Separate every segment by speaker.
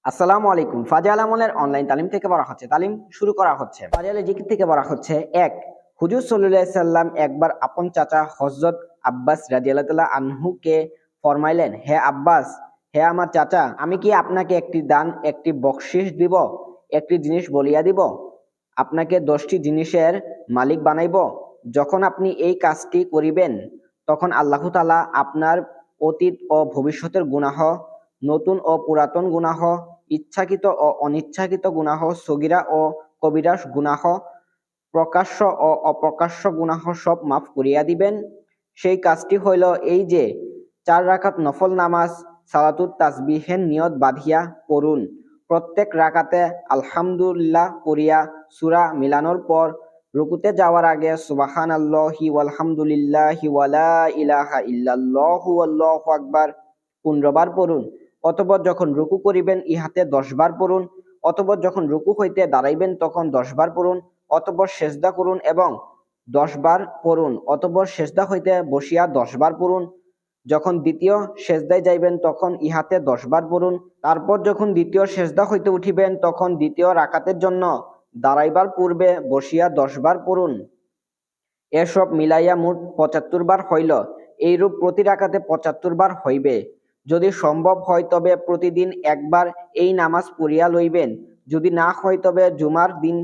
Speaker 1: আসসালামু আলাইকুম। ফাজিল আমলের অনলাইন তালিম থেকে বলা হচ্ছে, তালিম শুরু করা হচ্ছে। ফাজিল জিকির থেকে বলা হচ্ছে, এক, হুজুর সাল্লাল্লাহু আলাইহি সাল্লাম একবার আপন চাচা হযরত আব্বাস রাদিয়াল্লাহু তাআলা আনহুকে ফরমাইলেন, হে আব্বাস, হে আমার চাচা, আমি কি আপনাকে একটি দান, একটি বকশিশ দিব, একটি জিনিস বলিয়া দিব, আপনাকে 10টি জিনিসের মালিক বানাইব। যখন আপনি এই কাজটি করিবেন তখন আল্লাহ তাআলা আপনার অতীত ও ভবিষ্যতের গুনাহ, নতুন ও পুরাতন গুনাহ, ইচ্ছাকৃত ও অনিচ্ছাকৃত গুনাহ, সগীরা ও কবিরা গুনাহ, প্রকাশ্য ও অপ্রকাশ্য গুনাহ সব মাফ করিয়া দিবেন। সেই কাজটি হইল এই যে, 4 রাকাত নফল নামাজ সালাতুত তাসবিহের নিয়ত বাঁধিয়া পড়ুন। প্রত্যেক রাকাতে আলহামদুলিল্লাহ পড়িয়া সূরা মিলানোর পর রুকুতে যাওয়ার আগে সুবহানাল্লাহি ওয়ালহামদুলিল্লাহি ওয়ালা ইলাহা ইল্লাল্লাহু আল্লাহু আকবার 15 বার পড়ুন। অতঃপর যখন রুকু করিবেন ইহাতে 10 বার পড়ুন। অতঃপর যখন রুকু হইতে দাঁড়াইবেন তখন 10 বার পড়ুন। অতঃপর সেজদা করুন এবং 10 বার পড়ুন। অতঃপর সেজদা হইতে বসিয়া 10 বার পড়ুন। যখন দ্বিতীয় সেজদায় যাইবেন তখন ইহাতে 10 বার পড়ুন। তারপর যখন দ্বিতীয় সেজদা হইতে উঠিবেন তখন দ্বিতীয় রাকাতের জন্য দাঁড়াইবার পূর্বে বসিয়া 10 বার পড়ুন। এসব মিলাইয়া মোট 75 বার হইল। এইরূপ প্রতি রাকাতে 75 বার হইবে। যদি সম্ভব হয় তবে প্রতিদিন একবার এই নামাজ পড়িয়া লইবেন। যদি না হয় তবে জুমার দিন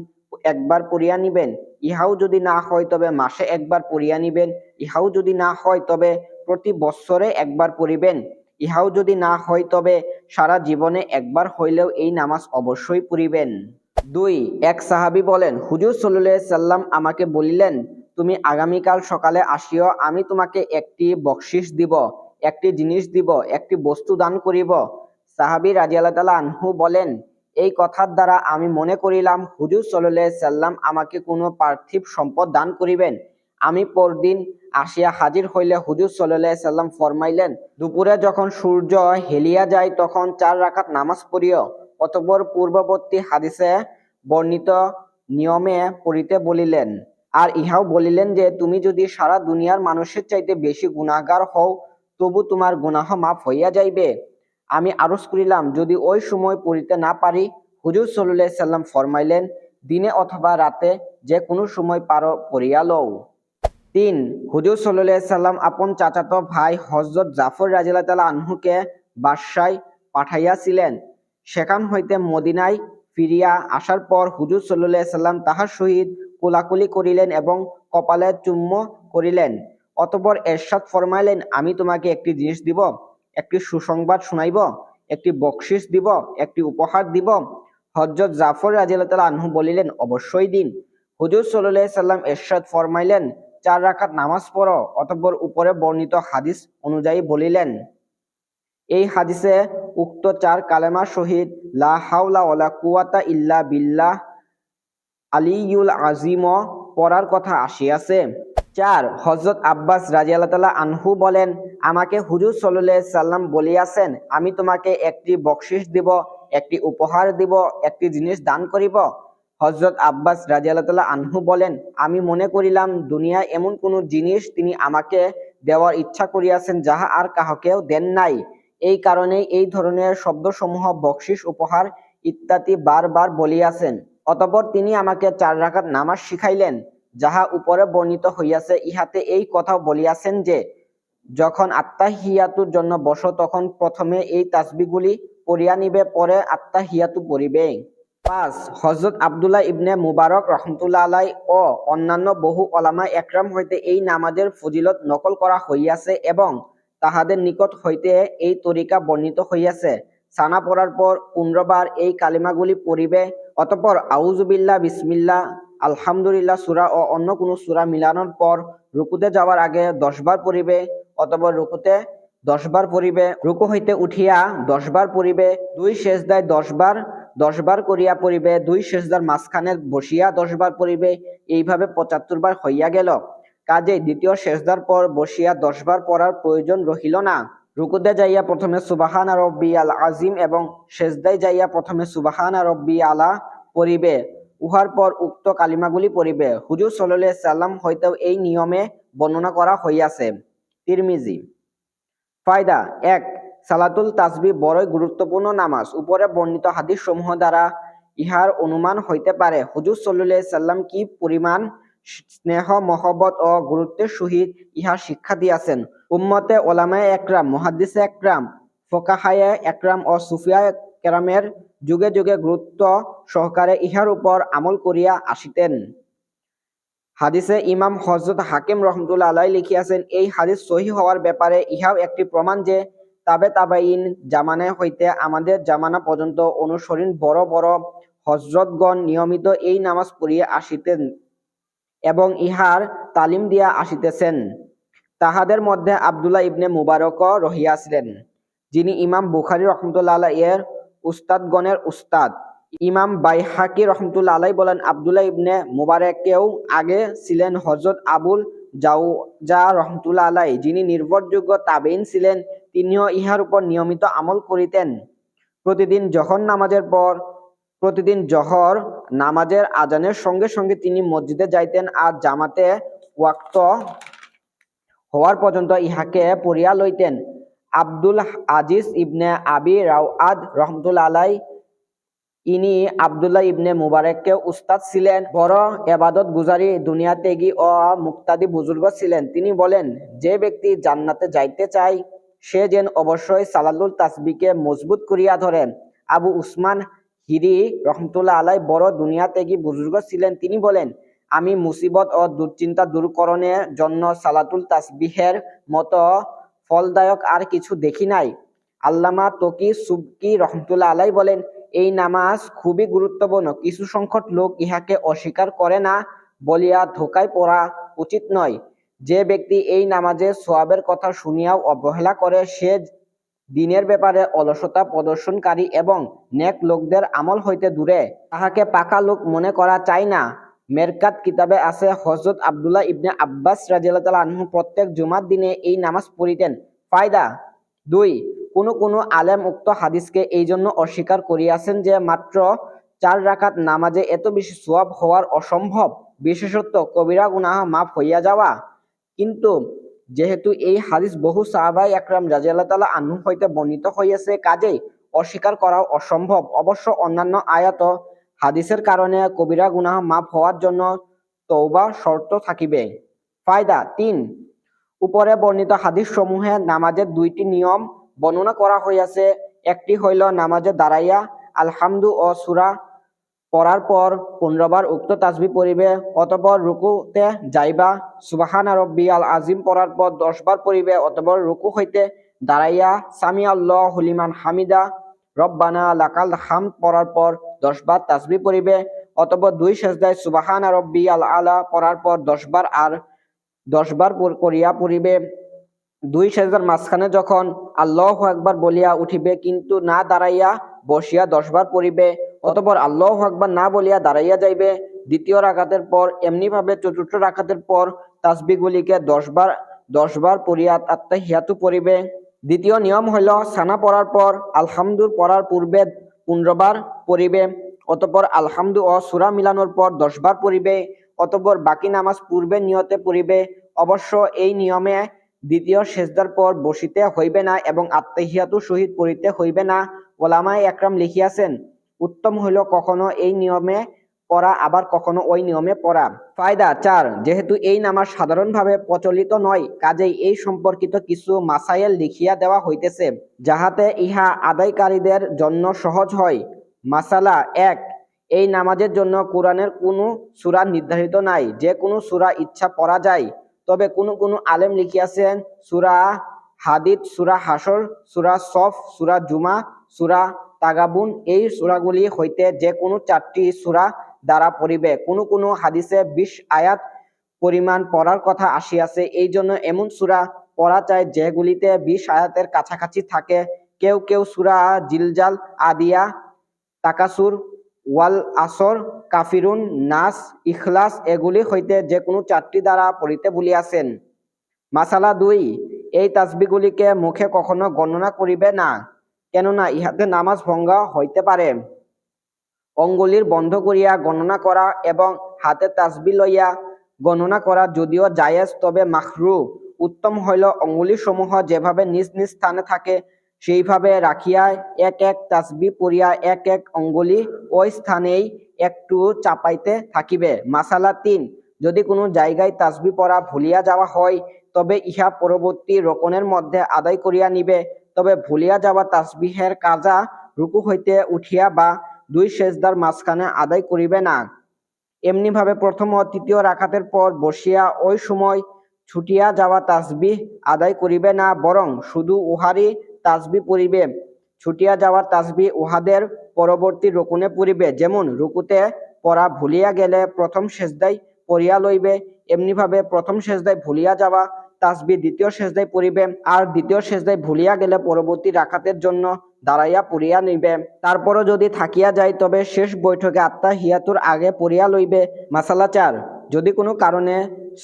Speaker 1: একবার পড়িয়া নিবেন। ইহাও যদি না হয় তবে মাসে একবার পড়িয়া নিবেন। ইহাও যদি না হয় তবে প্রতি বৎসরে একবার পড়িবেন। ইহাও যদি না হয় তবে সারা জীবনে একবার হইলেও এই নামাজ অবশ্যই পড়িবেন। 2, এক সাহাবী বলেন, হুজুর সাল্লাল্লাহু আলাইহি সাল্লাম আমাকে বলিলেন, তুমি আগামীকাল সকালে আসিও, আমি তোমাকে একটি বকশিশ দিব, একটি জিনিস দিব, একটি বস্তু দান করিব। সাহাবী রাদিয়াল্লাহু তাআলা আনহু বলেন, এই কথার দ্বারা আমি মনে করিলাম হুজুর সাল্লাল্লাহু আলাইহি সাল্লাম আমাকে কোনো পার্থিব সম্পদ দান করিবেন। আমি পরদিন আসিয়া হাজির হইলে হুজুর সাল্লাল্লাহু আলাইহি সাল্লাম ফরমাইলেন, দুপুরে যখন সূর্য হেলিয়া যায় তখন 4 রাকাত নামাজ পড়িও। অতঃপর পূর্ববর্তী হাদিসে বর্ণিত নিয়মে পড়িতে বলিলেন। আর ইহাও বলিলেন যে, তুমি যদি সারা দুনিয়ার মানুষের চাইতে বেশি গুনাহগার হও তবু তোমার গুনাহ মাফ হইয়া যাইবে। আমি আরজ করিলাম, যদি ওই সময় পড়িতে না পারি? হুজুর সাল্লাল্লাহু আলাইহি সাল্লাম ফরমাইলেন, দিনে অথবা রাতে যে কোনো সময় পারো পড়িয়া লও। 3, হুজুর সাল্লাল্লাহু আলাইহি সাল্লাম আপন চাচাতো ভাই হযরত জাফর রাদিয়াল্লাহু তাআলা আনহুকে বাদশায় পাঠাইয়াছিলেন। সেখান হইতে মদিনায় ফিরিয়া আসার পর হুজুর সাল্লাল্লাহু আলাইহি সাল্লাম তাহার সহিত কোলাকুলি করিলেন এবং কপালে চুম্বন করিলেন। অতঃপর এরশাদ ফরমাইলেন, আমি তোমাকে একটি জিনিস দিব, একটি সুসংবাদ শুনাইব, একটি বকশিশ দিব, একটি উপহার দিব। হযরত জাফর রাদিয়াল্লাহু তাআলা আনহু বলিলেন, অবশ্যই দিন। হুজুর সাল্লাল্লাহু আলাইহি সাল্লাম এরশাদ ফরমাইলেন, 4 রাকাত নামাজ পড়ো। অতঃপর উপরে বর্ণিত হাদিস অনুযায়ী বলিলেন। এই হাদিসে উক্ত 4 কালেমার সহিত লা হাওলা ওয়ালা কুওয়াতা ইল্লা বিল্লাহ আলিয়্যুল আযীম পড়ার কথা আসিয়াছে। 4, হযরত আব্বাস রাদিয়াল্লাহু তাআলা আনহু বলেন, আমাকে হুজুর সাল্লাল্লাহু আলাইহি সাল্লাম বলিয়াছেন, আমি তোমাকে একটি বকশিশ দিব, একটি উপহার দিব, একটি জিনিস দান করিব। হযরত আব্বাস রাদিয়াল্লাহু তাআলা আনহু বলেন, আমি মনে করিলাম দুনিয়ায় এমন কোন জিনিস তিনি আমাকে দেওয়ার ইচ্ছা করিয়াছেন যাহা আর কাহাকেও দেন নাই। এই কারণেই এই ধরনের শব্দসমূহ বকশিশ, উপহার ইত্যাদি বারবার বলিয়াছেন। অতঃপর তিনি আমাকে 4 রাকাত নামাজ শিখাইলেন, যাহা উপরে বর্ণিত হইয়াছে। ইহাতে এই কথাও বলিয়াছেন যে, যখন আত্তাহিয়াতুর জন্য বসো তখন প্রথমে এই তাসবিহগুলি পড়িয়া নিবে, পরে আত্তাহিয়াতু পড়িবে। 5, হযরত আব্দুল্লাহ ইবনে মুবারক রাহমাতুল্লাহ আলাইহি ও অন্যান্য বহু উলামা একরাম হইতে এই নামাজের ফজিলত নকল করা হইয়াছে এবং তাহাদের নিকট হইতে এই তরিকা বর্ণিত হইয়াছে। সানা পড়ার পর 15 বার এই কালিমাগুলি পড়িবে। অতঃপর আউযু বিল্লাহ, বিসমিল্লাহ, আলহামদুলিল্লাহ সূরা ও অন্য কোন সূরা মিলানোর পর রুকুতে যাওয়ার আগে 10 বার পড়িবে। অতঃপর রুকুতে 10 বার পড়িবে। রুকু হইতে উঠিয়া 10 বার পড়িবে। 2 সেজদায় 10 বার 10 বার করিয়া পড়িবে। 2 সেজদার মাঝখানে বসিয়া 10 বার পড়িবে। এইভাবে 75 বার হইয়া গেল। কাজেই দ্বিতীয় সেজদার পর বসিয়া 10 বার পড়ার প্রয়োজন রহিল না। রুকুতে যাইয়া প্রথমে সুবহানা রাব্বিয়াল আযীম এবং সেজদায় যাইয়া প্রথমে সুবহানা রাব্বিয়ালা পড়িবে। উহার পর উক্ত কালিমাগুলি পড়িবে। হুজুর সাল্লাল্লাহু আলাইহি সাল্লাম হইতেও এই নিয়মে বর্ণনা করা হইয়াছে। তিরমিজি। ফায়দা 1, সালাতুল তাসবিহ বড়ই গুরুত্বপূর্ণ নামাজ। উপরে বর্ণিত হাদিস সমূহ দ্বারা ইহার অনুমান হইতে পারে হুজুর সাল্লাল্লাহু আলাইহি সাল্লাম কি পরিমাণ স্নেহ মহব্বত ও গুরুত্বের সহিত ইহা শিক্ষা দিয়াছেন। উম্মতে ওলামায়ে একরাম, মুহাদ্দিসে একরাম, ফোকাহায়ে একরাম ও সুফিয়ায়ে কেরামের যুগে যুগে গুরুত্ব সহকারে ইহার উপর আমল করিয়া আসিতেন। হাদিসে ইমাম হযরত হাকিম রহমতুল্লাহ আলাইহি লিখিয়াছেন, এই হাদিস সহিহ হওয়ার ব্যাপারে ইহাও একটি প্রমাণ যে তাবেঈন জামানা হইতে আমাদের জামানা পর্যন্ত অনুসরণ বড় বড় হযরতগণ নিয়মিত এই নামাজ পড়িয়া আসিতেন এবং ইহার তালিম দিয়া আসিতেছেন। তাহাদের মধ্যে আব্দুল্লাহ ইবনে মুবারকও রহিয়াছিলেন, যিনি ইমাম বুখারী রহমতুল্লাহ আলাইহি এর উস্তাদগণের উস্তাদ। ইমাম বাইহাকি রহমতুল্লাহ আলাইহি বলেন, আব্দুল্লাহ ইবনে মুবারকেও আগে ছিলেন হযরত আবুল জাওজা রহমতুল্লাহ আলাইহি, যিনি নির্ভরযোগ্য তাবেঈন ছিলেন। তিনিও ইহার উপর নিয়মিত আমল করিতেন। প্রতিদিন জহর নামাজের আজানের সঙ্গে সঙ্গে তিনি মসজিদে যাইতেন আর জামাতে ওয়াক্ত হওয়ার পর্যন্ত ইহাকে পড়িয়া লইতেন। আব্দুল আজিজ ইবনে আবি রাওয়াদ রহমতুল্লাহ আলাইহি ইনি আব্দুল্লাহ ইবনে মুবারককে উস্তাদ ছিলেন। বড় এবাদত গুজারি, দুনিয়া ত্যাগী ও মুক্তাদি বুজুর্গ ছিলেন। তিনি বলেন, যে ব্যক্তি জান্নাতে যাইতে চায় সে যেন অবশ্যই সালাতুল তাসবিহকে মজবুত করিয়া ধরেন। আবু উসমান হিরি রহমতুল্লাহ আলাইহি বড় দুনিয়া ত্যাগী বুজুর্গ ছিলেন। তিনি বলেন, আমি মুসিবত ও দুশ্চিন্তা দূরকরণের জন্য সালাতুল তাসবিহের মতো ফলদায়ক আর কিছু দেখি নাই। আল্লামা তকি সুবকি রহমতুল্লাহ আলাইহি বলেন, এই নামাজ খুবই গুরুত্বপূর্ণ। কিছু সংখ্যক লোক ইহাকে অস্বীকার করে না বলিয়া ধোঁকায় পড়া উচিত নয়। যে ব্যক্তি এই নামাজের সওয়াবের কথা শুনিয়াও অবহেলা করে সে দিনের ব্যাপারে অলসতা প্রদর্শনকারী এবং নেক লোকদের আমল হইতে দূরে। তাহাকে পাকা লোক মনে করা চাই না। মেরকাত কিতাবে আছে, হযরত আব্দুল্লাহ ইবনে আব্বাস রাদিয়াল্লাহু তাআলা আনহু প্রত্যেক জুমার দিনে এই নামাজ পড়িতেন। ফায়দা 2, কোনো আলেম উক্ত হাদিসকে এই জন্য অস্বীকার করিয়াছেন যে মাত্র 4 রাকাত নামাজে এত বেশি সওয়াব হওয়ার অসম্ভব, বিশেষত কবিরা গুনাহ মাফ হইয়া যাওয়া। কিন্তু যেহেতু এই হাদিস বহু সাহাবায়ে একরাম রাদিয়াল্লাহু তাআলা আনহু হইতে বর্ণিত হইয়াছে, কাজেই অস্বীকার করাও অসম্ভব। অবশ্য অন্যান্য আয়াত ও হাদিসের কারণে কবিরা গুনাহ মাফ হওয়ার জন্য তওবা শর্ত থাকিবে। ফায়দা 3, উপরে বর্ণিত হাদিস সমূহে নামাজের 2টি নিয়ম বর্ণনা করা হইয়াছে। একটি হইল নামাজে দাঁড়াইয়া আলহামদু ও সূরা পড়ার পর 15 বার উক্ত তাসবিহ পড়িবে, অতঃপর রুকুতে যাইবা। সুবহান রাব্বিয়াল আযীম পড়ার পর 10 বার পড়িবে, অতঃপর রুকু হইতে দাঁড়াইয়া সামি আল্লাহু লিমান হামিদা রব্বানা লাকাল হামদ পড়ার পর 10 বার তাসবিহ পড়িবে, অতঃপর 2 সেজদায় সুবহান রাব্বিয়াল আলা পড়ার পর 10 বার আর 10 বার করিয়া পড়িবে। 2 সেজদার মাঝখানে যখন আল্লাহু আকবার বলিয়া উঠিবে কিন্তু না দাঁড়াইয়া বসিয়া 10 বার পড়িবে, অতঃপর আল্লাহু আকবার না বলিয়া দাঁড়াইয়া যাইবে। দ্বিতীয় রাকাতের পর এমনিভাবে চতুর্থ রাকাতের পর তাসবিহগুলিকে 10 বার পড়িয়া আত্তাহিয়াতু পড়িবে। দ্বিতীয় নিয়ম হইল সানা পড়ার পর আলহামদু পড়ার পূর্বে 15 বার পড়িবে, অতঃপর আলহামদু ও সূরা মিলানোর পর 10 বার পড়িবে, অতঃপর বাকি নামাজ পূর্বের নিয়তে পড়িবে। অবশ্য এই নিয়মে দ্বিতীয় সেজদার পর বসিতে হইবে না এবং আত্তাহিয়াতু সহিত পড়িতে হইবে না। ওলামায়ে একরাম লিখিয়াছেন, উত্তম হইল কখনো এই নিয়মে পড়া আবার কখনো ওই নিয়মে পড়া। ফায়দা 4, যেহেতু এই নামাজ সাধারণভাবে প্রচলিত নয়, কাজেই এই সম্পর্কিত কিছু মাসাইল লিখিয়া দেওয়া হইতেছে যাহাতে ইহা আদায়কারীদের জন্য সহজ হয়। মাসালা 1, এই নামাজের জন্য কোরআনের কোনো সূরা নির্ধারিত নাই, যে কোনো সূরা ইচ্ছা পড়া যায়। তবে কোনো আলেম লিখিয়াছেন সূরা হাদীদ, সূরা হাসর, সূরা সফ, সূরা জুমা, সূরা তাগাবুন এই সূরাগুলি হইতে যে কোনো 4টি সূরা দ্বারা পড়িবে। কোনো হাদিসে 20 আয়াত পরিমাণ পড়ার কথা আসিয়াছে, এই জন্য এমন সূরা পড়া চাই যেগুলিতে 20 আয়াতের কাছাকাছি থাকে। কেউ সূরা জিলজাল, আদিয়া, তাকাসুর, ওয়াল আসর, কাফিরুন, নাস, ইখলাস এগুলি হইতে যে কোনো 4টি দ্বারা পড়িতে বলিয়াছেন। মাসালা 2, এই তাসবিহগুলিকে মুখে কখনো গণনা করিবে না, কেননা ইহাতে নামাজ ভঙ্গ হইতে পারে। অঙ্গুলির বন্ধ করিয়া গণনা করা এবং হাতে তাসবিহ লইয়া গণনা করা যদিও জায়েজ তবে মাকরুহ। উত্তম হইল অঙ্গুলি সমূহ যেভাবে নিজ নিজ স্থানে থাকে সেইভাবে রাখিয়া এক এক তাসবিহ পড়িয়া এক এক অঙ্গুলি ওই স্থানেই একটু চাপাইতে থাকিবে। মাসালা ৩, যদি কোনো জায়গায় তাসবিহ পড়া ভুলিয়া যাওয়া হয় তবে ইহা পরবর্তী রকনের মধ্যে আদায় করিয়া নিবে। তবে ভুলিয়া যাওয়া তাসবিহের কাজা রুকু হইতে উঠিয়া বা দুই সেজদার মাঝখানে আদায় করিবে না। এমনিভাবে প্রথম ও তৃতীয় রাকাতের পর বসিয়া ওই সময় ছুটিয়া যাওয়া তাসবিহ আদায় করিবে না, বরং শুধু উহারই তাসবিহ পড়িবে। ছুটিয়া যাওয়ার তাসবিহ উহাদের পরবর্তী রকুনে পড়িবে। যেমন রুকুতে পড়া ভুলিয়া গেলে প্রথম সেজদায় পড়িয়া লইবে, এমনিভাবে প্রথম সেজদায় ভুলিয়া যাওয়া তাসবিহ দ্বিতীয় সেজদায় পড়িবে, আর দ্বিতীয় সেজদায় ভুলিয়া গেলে পরবর্তী রাকাতের জন্য দাঁড়াইয়া পড়িয়া নিবে। তারপরও যদি থাকিয়া যায় তবে শেষ বৈঠকে আত্তাহিয়াতুর আগে পড়িয়া লইবে। মাসালা ৪, যদি কোনো কারণে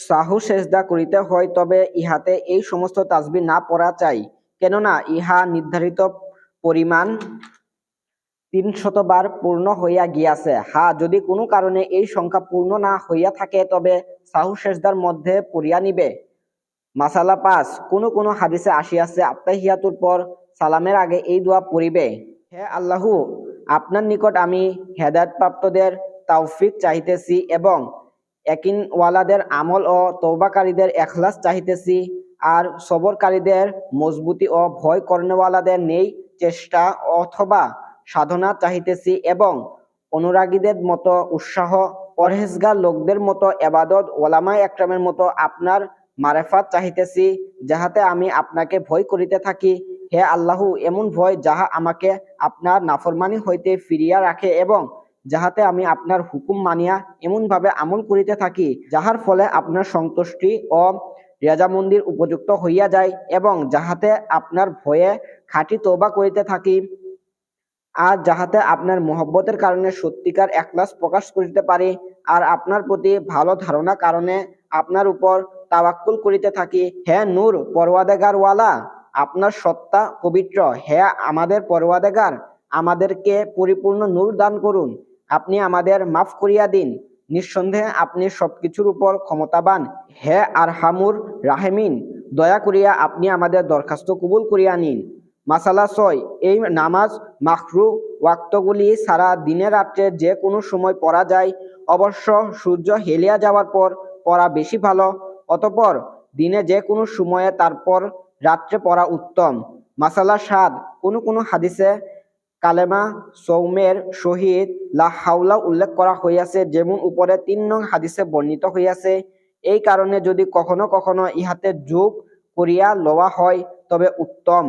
Speaker 1: সাহু সেজদা করিতে হয় তবে ইহাতে এই সমস্ত তাসবিহ না পড়া চাই, কেননা ইহা নির্ধারিত পরিমাণ ৩০০ বার পূর্ণ হইয়া গিয়াছে। যদি কোনো কারণে এই সংখ্যা পূর্ণ না হইয়া থাকে তবে সাহু সেজদার মধ্যে পড়িয়া নিবে। মাসালা ৫, কোনো হাদিসে আসিয়াছে আত্তাহিয়াতুর পর সালামের আগে এই দোয়া পড়িবে: হে আল্লাহু, আপনার নিকট আমি হেদায়েতপ্রাপ্তদের তাওফিক চাহিতেছি এবং ইয়াকিনওয়ালাদের আমল ও তওবাকারীদের ইখলাস চাহিতেছি, আর সবরকারীদের মজবুতি ও ভয় করনেওয়ালাদের নেই চেষ্টা অথবা সাধনা চাহিতেছি এবং অনুরাগীদের মতো উৎসাহ, পরহেজগার লোকদের মতো ইবাদত, ওলামায়ে একরামের মতো আপনার মারেফাত চাহিতেছি, যাহাতে আমি আপনাকে ভয় করিতে থাকি। হে আল্লাহু, এমন ভয় যাহা আমাকে আপনার নাফরমানি হইতে ফিরিয়া রাখে এবং যাহাতে আমি আপনার হুকুম মানিয়া এমনভাবে আমল করিতে থাকি যাহার ফলে আপনার সন্তুষ্টি ও রেজামন্দির উপযুক্ত হইয়া যায়, এবং যাহাতে আপনার ভয়ে খাঁটি তওবা করিতে থাকি, আর যাহাতে আপনার মহব্বতের কারণে সত্যিকার ইখলাস প্রকাশ করিতে পারি, আর আপনার প্রতি ভালো ধারণা কারণে আপনার উপর তাওয়াক্কুল করিতে থাকি। হে নূর পরওয়ারদিগার ওয়ালা, আপনার সত্তা পবিত্র। হে আমাদের পরওয়ারদিগার, আমাদেরকে পরিপূর্ণ নূর দান করুন। আপনি আমাদের মাফ করিয়া দিন। নিঃসন্দেহে আপনি সবকিছুর উপর ক্ষমতাবান। হে আরহামুর রাহিমিন, দয়া করিয়া আপনি আমাদের দরখাস্ত কবুল করিয়া নিন। মাসালা ৬, এই নামাজ মাকরু ওয়াক্তগুলি সারা দিনে রাত্রে যে কোনো সময় পড়া যায়, অবশ্য সূর্য হেলিয়া যাওয়ার পর পড়া বেশি ভালো। অতঃপর দিনে যে কোনো সময়ে তারপর রাত্রে পড়া উত্তম। মাসালা ৭, কোনো হাদিসে কালেমা সৌমের সহিত লা হাওলা উল্লেখ করা হইয়াছে, যেমন উপরে ৩ নং হাদিসে বর্ণিত হইয়াছে। এই কারণে যদি কখনো কখনো ইহাতে যোগ করিয়া লওয়া হয় তবে উত্তম।